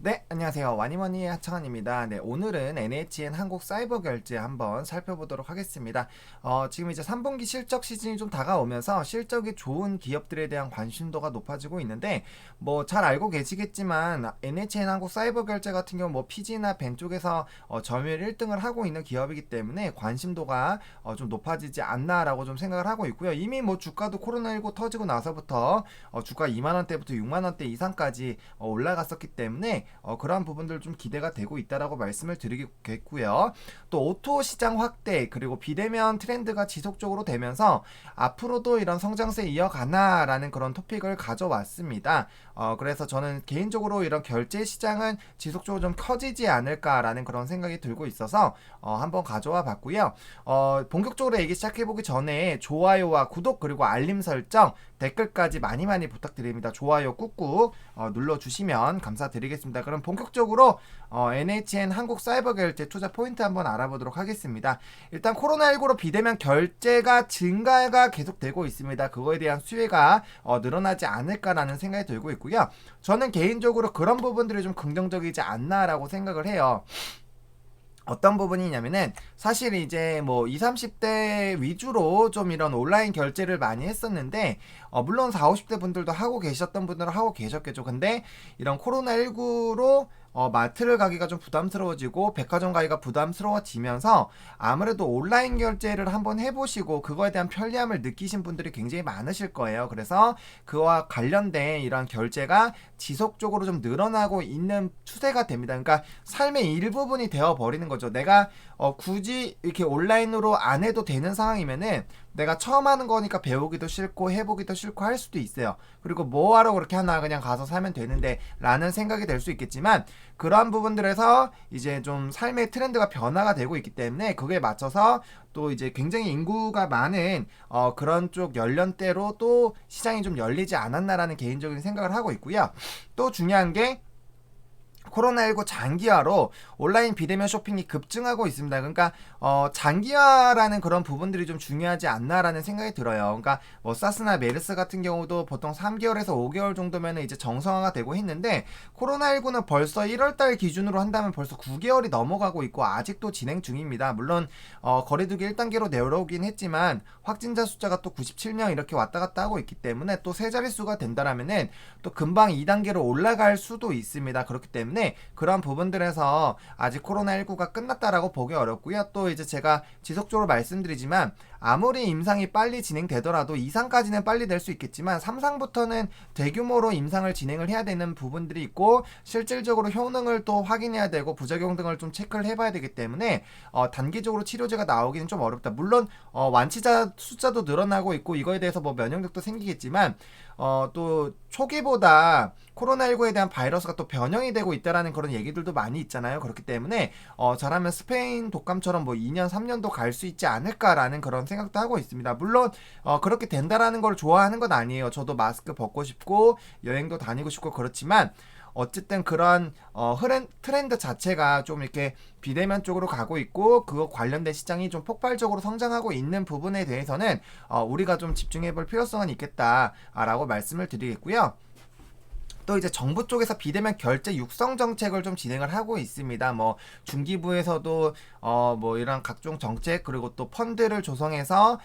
네, 안녕하세요. 와니머니의 하창환입니다. 네, 오늘은 NHN 한국 사이버 결제 한번 살펴보도록 하겠습니다. 지금 이제 3분기 실적 시즌이 좀 다가오면서 실적이 좋은 기업들에 대한 관심도가 높아지고 있는데, 뭐 잘 알고 계시겠지만 NHN 한국 사이버 결제 같은 경우 뭐 PG나 벤 쪽에서 점유율 1등을 하고 있는 기업이기 때문에 관심도가 좀 높아지지 않나라고 좀 생각을 하고 있고요. 이미 뭐 주가도 코로나19 터지고 나서부터 주가 2만 원대부터 6만 원대 이상까지 올라갔었기 때문에 그러한 부분들 좀 기대가 되고 있다라고 말씀을 드리겠고요. 또 오토 시장 확대 그리고 비대면 트렌드가 지속적으로 되면서 앞으로도 이런 성장세 이어가나라는 그런 토픽을 가져왔습니다. 그래서 저는 개인적으로 이런 결제 시장은 지속적으로 좀 커지지 않을까라는 그런 생각이 들고 있어서 한번 가져와 봤고요. 본격적으로 얘기 시작해보기 전에 좋아요와 구독 그리고 알림 설정 댓글까지 많이 많이 부탁드립니다. 좋아요 꾹꾹 눌러주시면 감사드리겠습니다. 그럼 본격적으로 NHN 한국 사이버 결제 투자 포인트 한번 알아보도록 하겠습니다. 일단 코로나19로 비대면 결제가 증가가 계속되고 있습니다. 그거에 대한 수혜가 늘어나지 않을까라는 생각이 들고 있고요. 저는 개인적으로 그런 부분들이 좀 긍정적이지 않나라고 생각을 해요. 어떤 부분이냐면은 사실 이제 뭐 20, 30대 위주로 좀 이런 온라인 결제를 많이 했었는데 물론 40, 50대 분들도 하고 계셨던 분들은 하고 계셨겠죠. 근데 이런 코로나19로 마트를 가기가 좀 부담스러워지고 백화점 가기가 부담스러워지면서 아무래도 온라인 결제를 한번 해보시고 그거에 대한 편리함을 느끼신 분들이 굉장히 많으실 거예요. 그래서 그와 관련된 이런 결제가 지속적으로 좀 늘어나고 있는 추세가 됩니다. 그러니까 삶의 일부분이 되어버리는 거죠. 내가 굳이 이렇게 온라인으로 안 해도 되는 상황이면은 내가 처음 하는 거니까 배우기도 싫고 해보기도 싫고 할 수도 있어요. 그리고 뭐하러 그렇게 하나 그냥 가서 사면 되는데 라는 생각이 될 수 있겠지만 그러한 부분들에서 이제 좀 삶의 트렌드가 변화가 되고 있기 때문에 그거에 맞춰서 또 이제 굉장히 인구가 많은 그런 쪽 연령대로 또 시장이 좀 열리지 않았나라는 개인적인 생각을 하고 있고요. 또 중요한 게 코로나19 장기화로 온라인 비대면 쇼핑이 급증하고 있습니다. 그러니까 장기화라는 그런 부분들이 좀 중요하지 않나라는 생각이 들어요. 그러니까 뭐 사스나 메르스 같은 경우도 보통 3개월에서 5개월 정도면 이제 정상화가 되고 했는데 코로나19는 벌써 1월달 기준으로 한다면 벌써 9개월이 넘어가고 있고 아직도 진행 중입니다. 물론 거리두기 1단계로 내려오긴 했지만 확진자 숫자가 또 97명 이렇게 왔다 갔다 하고 있기 때문에 또 세 자릿수가 된다라면은 또 금방 2단계로 올라갈 수도 있습니다. 그렇기 때문에 그런 부분들에서 아직 코로나19가 끝났다라고 보기 어렵고요. 또 이제 제가 지속적으로 말씀드리지만 아무리 임상이 빨리 진행되더라도 2상까지는 빨리 될 수 있겠지만 3상부터는 대규모로 임상을 진행을 해야 되는 부분들이 있고 실질적으로 효능을 또 확인해야 되고 부작용 등을 좀 체크를 해봐야 되기 때문에 단기적으로 치료제가 나오기는 좀 어렵다. 물론 완치자 숫자도 늘어나고 있고 이거에 대해서 뭐 면역력도 생기겠지만 또 초기보다 코로나19에 대한 바이러스가 또 변형이 되고 있다라는 그런 얘기들도 많이 있잖아요. 그렇기 때문에 잘하면 스페인 독감처럼 뭐 2년, 3년도 갈 수 있지 않을까라는 그런 생각도 하고 있습니다. 물론 그렇게 된다라는 걸 좋아하는 건 아니에요. 저도 마스크 벗고 싶고 여행도 다니고 싶고 그렇지만 어쨌든 그런 트렌드 자체가 좀 이렇게 비대면 쪽으로 가고 있고 그거 관련된 시장이 좀 폭발적으로 성장하고 있는 부분에 대해서는 우리가 좀 집중해볼 필요성은 있겠다라고 말씀을 드리겠고요. 또 이제 정부 쪽에서 비대면 결제 육성 정책을 좀 진행을 하고 있습니다. 뭐 중기부에서도 뭐 이런 각종 정책 그리고 또 펀드를 조성해서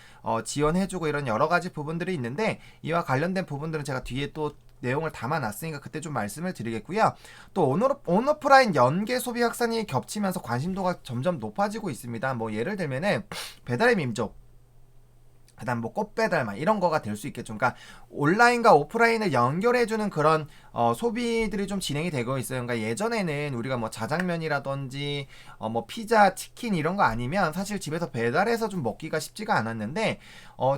지원해주고 이런 여러 가지 부분들이 있는데 이와 관련된 부분들은 제가 뒤에 또 내용을 담아놨으니까 그때 좀 말씀을 드리겠고요. 또 온오프라인 연계 소비 확산이 겹치면서 관심도가 점점 높아지고 있습니다. 뭐 예를 들면은 배달의 민족 그다음 뭐 꽃배달 막 이런 거가 될 수 있겠죠. 그러니까 온라인과 오프라인을 연결해주는 그런 소비들이 좀 진행이 되고 있어요. 그러니까 예전에는 우리가 뭐 자장면이라든지 뭐 피자, 치킨 이런 거 아니면 사실 집에서 배달해서 좀 먹기가 쉽지가 않았는데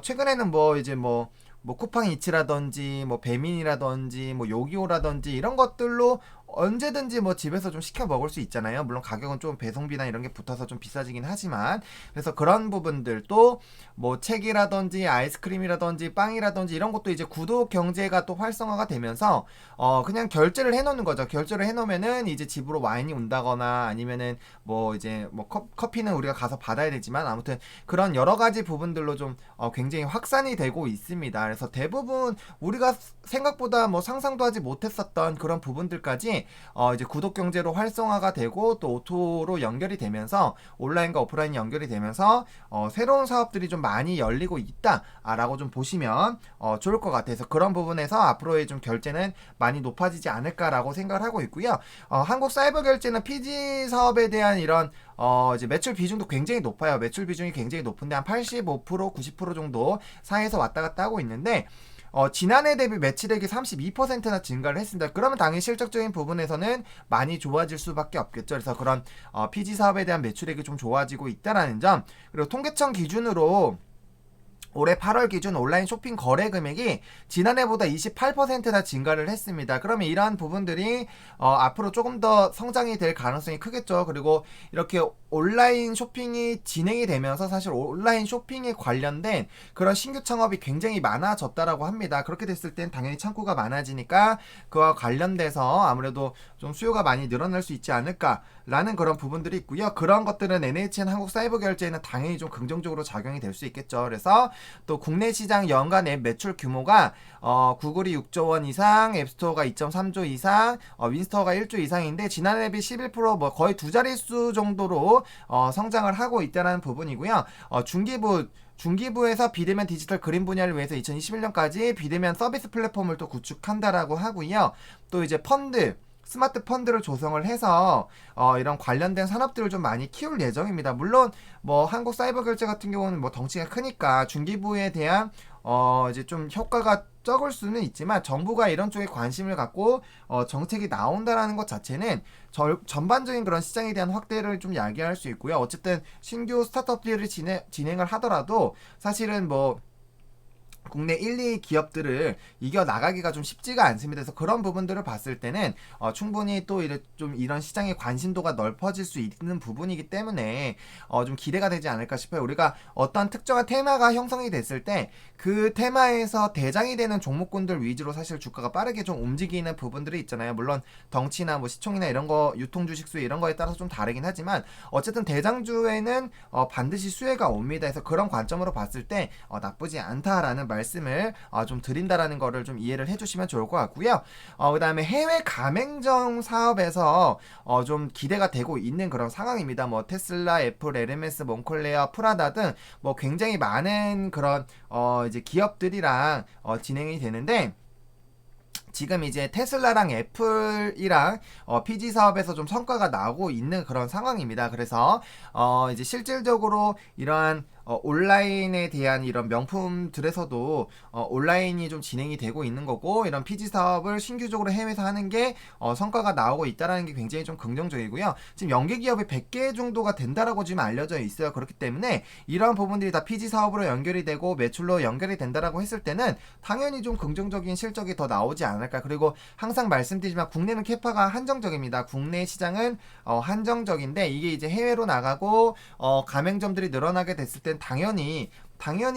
최근에는 뭐 이제 뭐 쿠팡이츠라든지 뭐 배민이라든지 뭐 요기요라든지 이런 것들로 언제든지 뭐 집에서 좀 시켜 먹을 수 있잖아요. 물론 가격은 좀 배송비나 이런 게 붙어서 좀 비싸지긴 하지만 그래서 그런 부분들도 뭐 책이라든지 아이스크림이라든지 빵이라든지 이런 것도 이제 구독 경제가 또 활성화가 되면서 그냥 결제를 해놓는 거죠. 결제를 해놓으면은 이제 집으로 와인이 온다거나 아니면은 뭐 이제 뭐 커피는 우리가 가서 받아야 되지만 아무튼 그런 여러 가지 부분들로 좀 굉장히 확산이 되고 있습니다. 그래서 대부분 우리가 생각보다 뭐 상상도 하지 못했었던 그런 부분들까지 부분들이 이제 구독 경제로 활성화가 되고 또 오토로 연결이 되면서 온라인과 오프라인이 연결이 되면서 새로운 사업들이 좀 많이 열리고 있다라고 좀 보시면 좋을 것 같아서 그런 부분에서 앞으로의 좀 결제는 많이 높아지지 않을까라고 생각을 하고 있고요. 한국 사이버 결제는 PG 사업에 대한 이런 이제 매출 비중도 굉장히 높아요. 매출 비중이 굉장히 높은데 한 85%, 90% 정도 사이에서 왔다 갔다 하고 있는데 지난해 대비 매출액이 32%나 증가를 했습니다. 그러면 당연히 실적적인 부분에서는 많이 좋아질 수밖에 없겠죠. 그래서 그런 PG 사업에 대한 매출액이 좀 좋아지고 있다라는 점, 그리고 통계청 기준으로 올해 8월 기준 온라인 쇼핑 거래 금액이 지난해보다 28%나 증가를 했습니다. 그러면 이러한 부분들이 앞으로 조금 더 성장이 될 가능성이 크겠죠. 그리고 이렇게 온라인 쇼핑이 진행이 되면서 사실 온라인 쇼핑에 관련된 그런 신규 창업이 굉장히 많아졌다라고 합니다. 그렇게 됐을 땐 당연히 창구가 많아지니까 그와 관련돼서 아무래도 좀 수요가 많이 늘어날 수 있지 않을까라는 그런 부분들이 있고요. 그런 것들은 NHN 한국 사이버 결제에는 당연히 좀 긍정적으로 작용이 될 수 있겠죠. 그래서 또 국내 시장 연간 앱 매출 규모가 구글이 6조 원 이상, 앱스토어가 2.3조 이상, 윈스토어가 1조 이상인데 지난해 대비 11%뭐 거의 두 자릿수 정도로 성장을 하고 있다는 부분이고요. 중기부에서 비대면 디지털 그린 분야를 위해서 2021년까지 비대면 서비스 플랫폼을 또 구축한다라고 하고요. 또 이제 스마트 펀드를 조성을 해서 이런 관련된 산업들을 좀 많이 키울 예정입니다. 물론 뭐 한국 사이버 결제 같은 경우는 뭐 덩치가 크니까 중기부에 대한 이제 좀 효과가 적을 수는 있지만 정부가 이런 쪽에 관심을 갖고 정책이 나온다라는 것 자체는 전반적인 그런 시장에 대한 확대를 좀 야기할 수 있고요. 어쨌든 신규 스타트업들이 진행을 하더라도 사실은 뭐 국내 1, 2 기업들을 이겨나가기가 좀 쉽지가 않습니다. 그래서 그런 부분들을 봤을 때는 충분히 또 좀 이런 시장의 관심도가 넓어질 수 있는 부분이기 때문에 좀 기대가 되지 않을까 싶어요. 우리가 어떤 특정한 테마가 형성이 됐을 때 그 테마에서 대장이 되는 종목군들 위주로 사실 주가가 빠르게 좀 움직이는 부분들이 있잖아요. 물론 덩치나 뭐 시총이나 이런 거, 유통 주식수 이런 거에 따라서 좀 다르긴 하지만 어쨌든 대장주에는 반드시 수혜가 옵니다. 그래서 그런 관점으로 봤을 때 나쁘지 않다라는 말씀을 좀 드린다라는 거를 좀 이해를 해주시면 좋을 것 같고요. 그 다음에 해외 가맹점 사업에서 좀 기대가 되고 있는 그런 상황입니다. 뭐 테슬라, 애플, LMS, 몬클레어, 프라다 등 뭐 굉장히 많은 그런 이제 기업들이랑 진행이 되는데 지금 이제 테슬라랑 애플이랑 PG 사업에서 좀 성과가 나오고 있는 그런 상황입니다. 그래서 이제 실질적으로 이러한 온라인에 대한 이런 명품들에서도 온라인이 좀 진행이 되고 있는 거고 이런 PG 사업을 신규적으로 해외에서 하는 게 성과가 나오고 있다라는 게 굉장히 좀 긍정적이고요. 지금 연계 기업이 100개 정도가 된다라고 지금 알려져 있어요. 그렇기 때문에 이런 부분들이 다 PG 사업으로 연결이 되고 매출로 연결이 된다라고 했을 때는 당연히 좀 긍정적인 실적이 더 나오지 않을까. 그리고 항상 말씀드리지만 국내는 캐파가 한정적입니다. 국내 시장은 한정적인데 이게 이제 해외로 나가고 가맹점들이 늘어나게 됐을 땐 당연히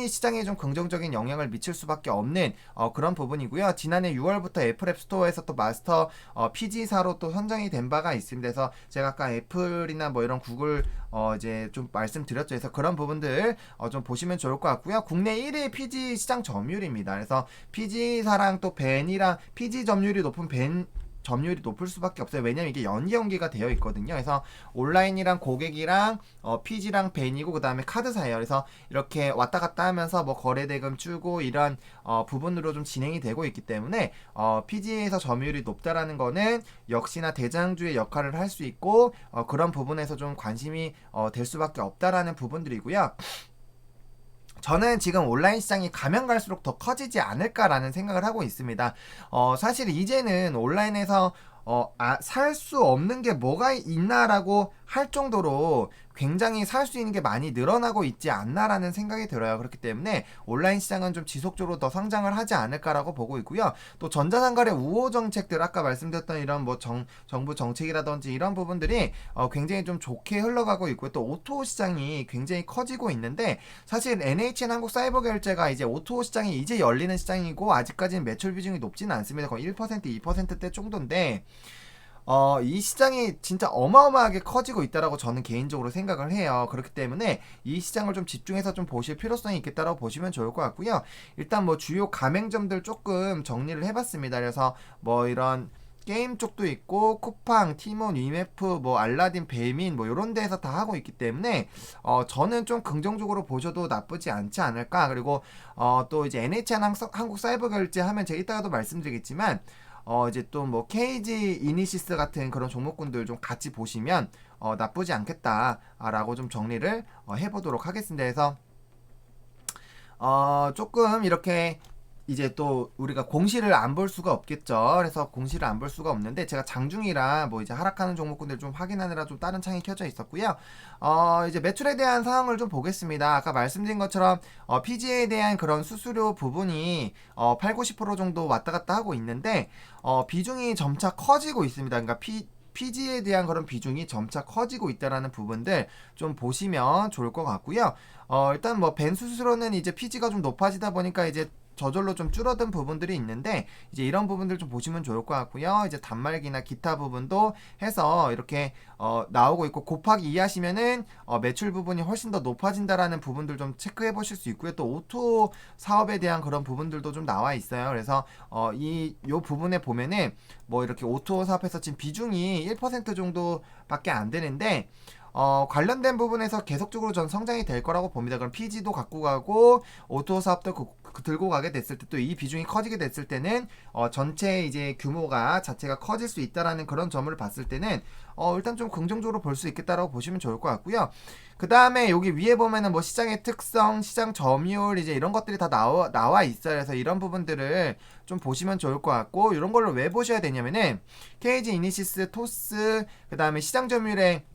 시장에 좀 긍정적인 영향을 미칠 수밖에 없는 그런 부분이고요. 지난해 6월부터 애플 앱스토어에서 또 마스터 PG사로 또 선정이 된 바가 있습니다. 그래서 제가 아까 애플이나 뭐 이런 구글 이제 좀 말씀드렸죠. 그래서 그런 부분들 좀 보시면 좋을 것 같고요. 국내 1위 PG 시장 점유율입니다. 그래서 PG사랑 또 벤이랑 PG 점유율이 높은 벤 점유율이 높을 수밖에 없어요. 왜냐면 이게 연계가 되어 있거든요. 그래서 온라인이랑 고객이랑 PG랑 벤이고 그 다음에 카드사예요. 그래서 이렇게 왔다 갔다 하면서 뭐 거래대금 주고 이런 부분으로 좀 진행이 되고 있기 때문에 PG에서 점유율이 높다라는 거는 역시나 대장주의 역할을 할 수 있고 그런 부분에서 좀 관심이 될 수밖에 없다라는 부분들이고요. 저는 지금 온라인 시장이 가면 갈수록 더 커지지 않을까라는 생각을 하고 있습니다. 사실 이제는 온라인에서 살 수 없는 게 뭐가 있나라고 할 정도로 굉장히 살 수 있는 게 많이 늘어나고 있지 않나라는 생각이 들어요. 그렇기 때문에 온라인 시장은 좀 지속적으로 더 성장을 하지 않을까라고 보고 있고요. 또 전자상거래 우호 정책들 아까 말씀드렸던 이런 뭐 정부 정책이라든지 이런 부분들이 굉장히 좀 좋게 흘러가고 있고요. 또 오토 시장이 굉장히 커지고 있는데 사실 NHN 한국 사이버 결제가 이제 오토 시장이 이제 열리는 시장이고 아직까지는 매출 비중이 높지는 않습니다. 거의 1% 2%대 정도인데 이 시장이 진짜 어마어마하게 커지고 있다라고 저는 개인적으로 생각을 해요. 그렇기 때문에 이 시장을 좀 집중해서 좀 보실 필요성이 있겠다라고 보시면 좋을 것 같고요. 일단 뭐 주요 가맹점들 조금 정리를 해봤습니다. 그래서 뭐 이런 게임 쪽도 있고 쿠팡, 티몬, 위메프, 뭐 알라딘, 배민 뭐 이런 데에서 다 하고 있기 때문에 저는 좀 긍정적으로 보셔도 나쁘지 않지 않을까. 그리고 또 이제 NHN 한국 사이버 결제 하면 제가 이따가도 말씀드리겠지만 이제 또 뭐 KG 이니시스 같은 그런 종목군들 좀 같이 보시면 나쁘지 않겠다라고 좀 정리를 해보도록 하겠습니다. 그래서 조금 이렇게 이제 또 우리가 공시를 안 볼 수가 없겠죠. 그래서 공시를 안 볼 수가 없는데 제가 장중이라 뭐 이제 하락하는 종목군들 좀 확인하느라 좀 다른 창이 켜져 있었고요. 이제 매출에 대한 상황을 좀 보겠습니다. 아까 말씀드린 것처럼 PG에 대한 그런 수수료 부분이 8, 90% 정도 왔다 갔다 하고 있는데 비중이 점차 커지고 있습니다. 그러니까 PG에 대한 그런 비중이 점차 커지고 있다라는 부분들 좀 보시면 좋을 것 같고요. 일단 뭐 벤 수수료는 이제 PG가 좀 높아지다 보니까 이제 저절로 좀 줄어든 부분들이 있는데 이제 이런 부분들 좀 보시면 좋을 것 같고요. 이제 단말기나 기타 부분도 해서 이렇게 나오고 있고 곱하기 2 하시면은 매출 부분이 훨씬 더 높아진다라는 부분들 좀 체크해 보실 수 있고요. 또 오토 사업에 대한 그런 부분들도 좀 나와 있어요. 그래서 요 부분에 보면은 뭐 이렇게 오토 사업에서 지금 비중이 1% 정도밖에 안 되는데 관련된 부분에서 계속적으로 전 성장이 될 거라고 봅니다. 그럼 PG도 갖고 가고 오토 사업도 들고 가게 됐을 때 또 이 비중이 커지게 됐을 때는 전체 이제 규모가 자체가 커질 수 있다라는 그런 점을 봤을 때는 일단 좀 긍정적으로 볼 수 있겠다라고 보시면 좋을 것 같고요. 그 다음에 여기 위에 보면은 뭐 시장의 특성, 시장 점유율 이제 이런 것들이 다 나와 있어요. 그래서 이런 부분들을 좀 보시면 좋을 것 같고 이런 걸로 왜 보셔야 되냐면은 KG 이니시스, 토스 그 다음에 시장 점유율의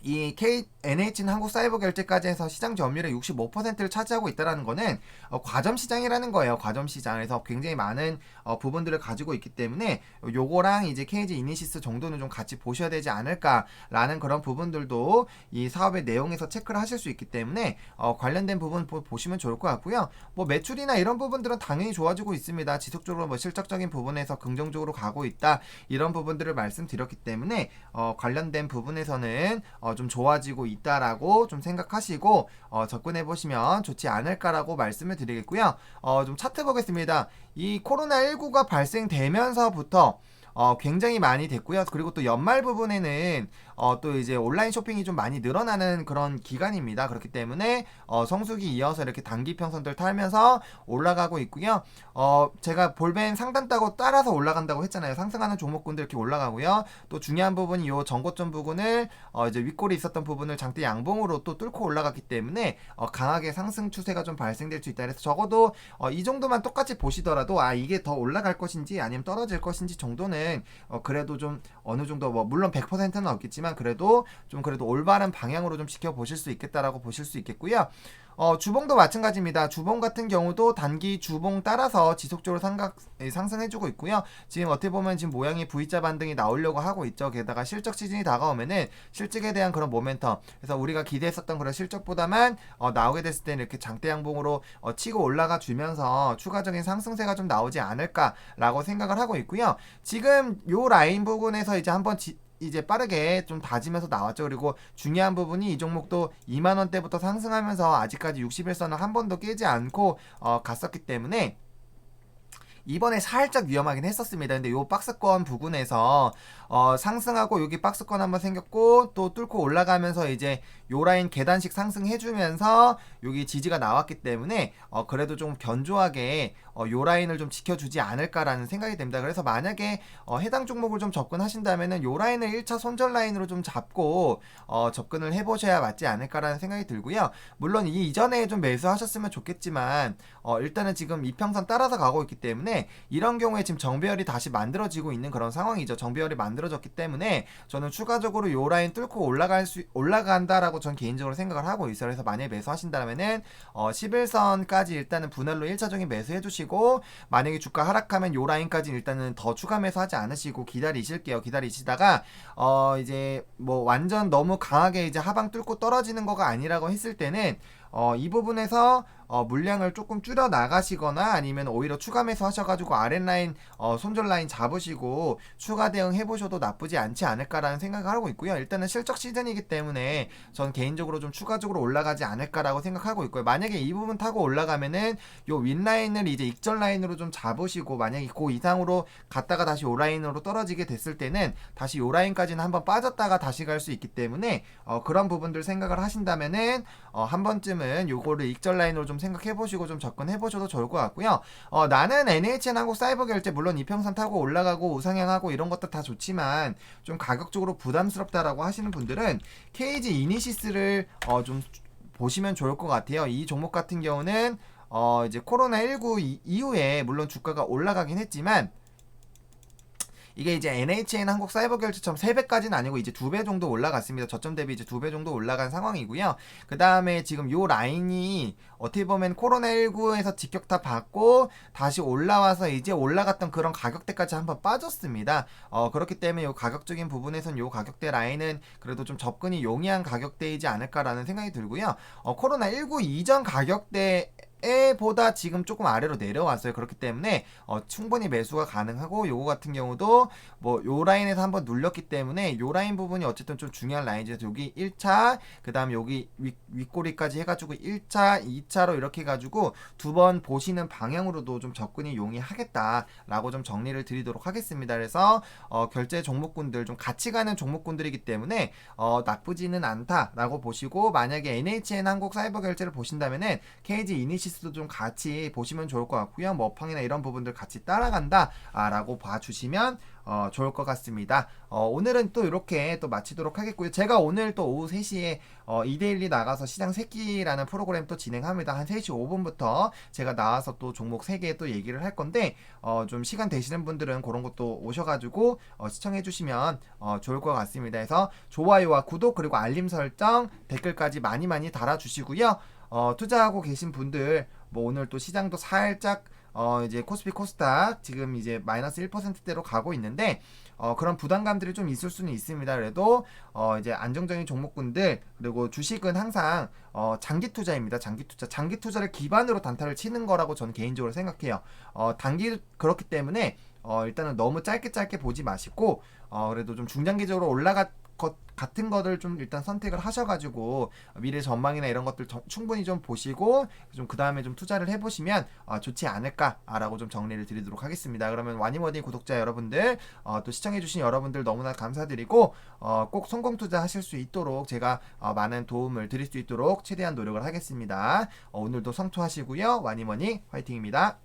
이 NH는 한국 사이버 결제까지 해서 시장 점유율의 65%를 차지하고 있다는 거는 과점 시장이라는 거예요. 과점 시장에서 굉장히 많은 부분들을 가지고 있기 때문에 요거랑 이제 KG 이니시스 정도는 좀 같이 보셔야 되지 않을까라는 그런 부분들도 이 사업의 내용에서 체크를 하실 수 있기 때문에 관련된 부분 보시면 좋을 것 같고요. 뭐 매출이나 이런 부분들은 당연히 좋아지고 있습니다. 지속적으로 뭐 실적적인 부분에서 긍정적으로 가고 있다 이런 부분들을 말씀드렸기 때문에 관련된 부분에서는 좀 좋아지고 있다라고 좀 생각하시고 접근해 보시면 좋지 않을까라고 말씀을 드리겠고요. 좀 차트 보겠습니다. 이 코로나19가 발생되면서부터 굉장히 많이 됐고요. 그리고 또 연말 부분에는 또 이제 온라인 쇼핑이 좀 많이 늘어나는 그런 기간입니다. 그렇기 때문에 성수기 이어서 이렇게 단기 평선들 타면서 올라가고 있고요. 제가 볼벤 상단 따고 따라서 올라간다고 했잖아요. 상승하는 종목군들 이렇게 올라가고요. 또 중요한 부분이 요 전고점 부분을 이제 윗골이 있었던 부분을 장대 양봉으로 또 뚫고 올라갔기 때문에 강하게 상승 추세가 좀 발생될 수 있다. 그래서 적어도 이 정도만 똑같이 보시더라도 이게 더 올라갈 것인지 아니면 떨어질 것인지 정도는 그래도 좀 어느 정도 뭐 물론 100%는 없겠지만 그래도 올바른 방향으로 좀 지켜보실 수 있겠다라고 보실 수 있겠고요. 주봉도 마찬가지입니다. 주봉 같은 경우도 단기 주봉 따라서 지속적으로 상승해주고 있고요. 지금 어떻게 보면 지금 모양이 V자 반등이 나오려고 하고 있죠. 게다가 실적 시즌이 다가오면은 실적에 대한 그런 모멘텀. 그래서 우리가 기대했었던 그런 실적보다만 나오게 됐을 때는 이렇게 장대 양봉으로 치고 올라가 주면서 추가적인 상승세가 좀 나오지 않을까라고 생각을 하고 있고요. 지금 요 라인 부분에서 이제 한번 이제 빠르게 좀 다지면서 나왔죠. 그리고 중요한 부분이 이 종목도 2만원대부터 상승하면서 아직까지 60일선을 한 번도 깨지 않고 갔었기 때문에 이번에 살짝 위험하긴 했었습니다. 근데 요 박스권 부근에서 상승하고 여기 박스권 한번 생겼고 또 뚫고 올라가면서 이제 요 라인 계단식 상승해주면서 여기 지지가 나왔기 때문에 그래도 좀 견조하게 요 라인을 좀 지켜주지 않을까라는 생각이 됩니다. 그래서 만약에 해당 종목을 좀 접근하신다면은 요 라인을 1차 손절 라인으로 좀 잡고 접근을 해보셔야 맞지 않을까라는 생각이 들고요. 물론 이전에 좀 매수하셨으면 좋겠지만 일단은 지금 이평선 따라서 가고 있기 때문에 이런 경우에 지금 정배열이 다시 만들어지고 있는 그런 상황이죠. 정배열이 만들어졌기 때문에 저는 추가적으로 요 라인 뚫고 올라간다라고 전 개인적으로 생각을 하고 있어요. 그래서 만약에 매수하신다면은 11선까지 일단은 분할로 1차적인 매수해 주시고 만약에 주가 하락하면 요 라인까지 일단은 더 추가 매수하지 않으시고 기다리실게요. 기다리시다가 이제 뭐 완전 너무 강하게 이제 하방 뚫고 떨어지는 거가 아니라고 했을 때는 이 부분에서 물량을 조금 줄여 나가시거나 아니면 오히려 추가 매수 하셔가지고 아랫라인 손절 라인 잡으시고 추가 대응 해보셔도 나쁘지 않지 않을까라는 생각을 하고 있고요. 일단은 실적 시즌이기 때문에 전 개인적으로 좀 추가적으로 올라가지 않을까라고 생각하고 있고요. 만약에 이 부분 타고 올라가면은 요 윗라인을 이제 익절 라인으로 좀 잡으시고 만약에 그 이상으로 갔다가 다시 요 라인으로 떨어지게 됐을 때는 다시 요 라인까지는 한번 빠졌다가 다시 갈 수 있기 때문에 그런 부분들 생각을 하신다면은 한 번쯤은 요거를 익절 라인으로 좀 생각해보시고 좀 접근해보셔도 좋을 것 같고요. 나는 NHN 한국 사이버 결제 물론 이평선 타고 올라가고 우상향하고 이런 것도 다 좋지만 좀 가격적으로 부담스럽다라고 하시는 분들은 KG 이니시스를 좀 보시면 좋을 것 같아요. 이 종목 같은 경우는 이제 코로나19 이후에 물론 주가가 올라가긴 했지만 이게 이제 NHN 한국 사이버 결제처럼 3배까지는 아니고 이제 2배 정도 올라갔습니다. 저점 대비 이제 2배 정도 올라간 상황이고요. 그 다음에 지금 요 라인이 어떻게 보면 코로나19에서 직격타 받고 다시 올라와서 이제 올라갔던 그런 가격대까지 한번 빠졌습니다. 그렇기 때문에 요 가격적인 부분에선 요 가격대 라인은 그래도 좀 접근이 용이한 가격대이지 않을까라는 생각이 들고요. 코로나19 이전 가격대 보다 지금 조금 아래로 내려왔어요. 그렇기 때문에 충분히 매수가 가능하고 요거 같은 경우도 뭐 요 라인에서 한번 눌렸기 때문에 요 라인 부분이 어쨌든 좀 중요한 라인이죠. 여기 1차 그 다음 여기 윗꼬리까지 해가지고 1차 2차로 이렇게 해가지고 두 번 보시는 방향으로도 좀 접근이 용이하겠다라고 좀 정리를 드리도록 하겠습니다. 그래서 결제 종목군들 좀 같이 가는 종목군들이기 때문에 나쁘지는 않다라고 보시고 만약에 NHN 한국 사이버 결제를 보신다면은 KG 이니시스도 좀 같이 보시면 좋을 것 같고요. 뭐 업황이나 이런 부분들 같이 따라간다 라고 봐주시면 좋을 것 같습니다. 오늘은 또 이렇게 또 마치도록 하겠고요. 제가 오늘 또 오후 3시에 이데일리 나가서 시장 새끼라는 프로그램 또 진행합니다. 한 3시 5분부터 제가 나와서 또 종목 3개 또 얘기를 할 건데 좀 시간 되시는 분들은 그런 것도 오셔가지고 시청해 주시면 좋을 것 같습니다. 그래서 좋아요와 구독 그리고 알림 설정 댓글까지 많이 많이 달아주시고요. 투자하고 계신 분들 뭐 오늘 또 시장도 살짝 이제 코스피 코스닥 지금 이제 마이너스 1%대로 가고 있는데 그런 부담감들이 좀 있을 수는 있습니다. 그래도 이제 안정적인 종목군들 그리고 주식은 항상 장기 투자입니다. 장기 투자를 기반으로 단타를 치는 거라고 저는 개인적으로 생각해요. 단기 그렇기 때문에 일단은 너무 짧게 보지 마시고 그래도 좀 중장기적으로 올라갈 것 같은 것들 좀 일단 선택을 하셔가지고 미래 전망이나 이런 것들 충분히 좀 보시고 좀 그 다음에 좀 투자를 해보시면 좋지 않을까라고 좀 정리를 드리도록 하겠습니다. 그러면 와니머니 구독자 여러분들 또 시청해주신 여러분들 너무나 감사드리고 꼭 성공 투자하실 수 있도록 제가 많은 도움을 드릴 수 있도록 최대한 노력을 하겠습니다. 오늘도 성투하시고요. 와니머니 화이팅입니다.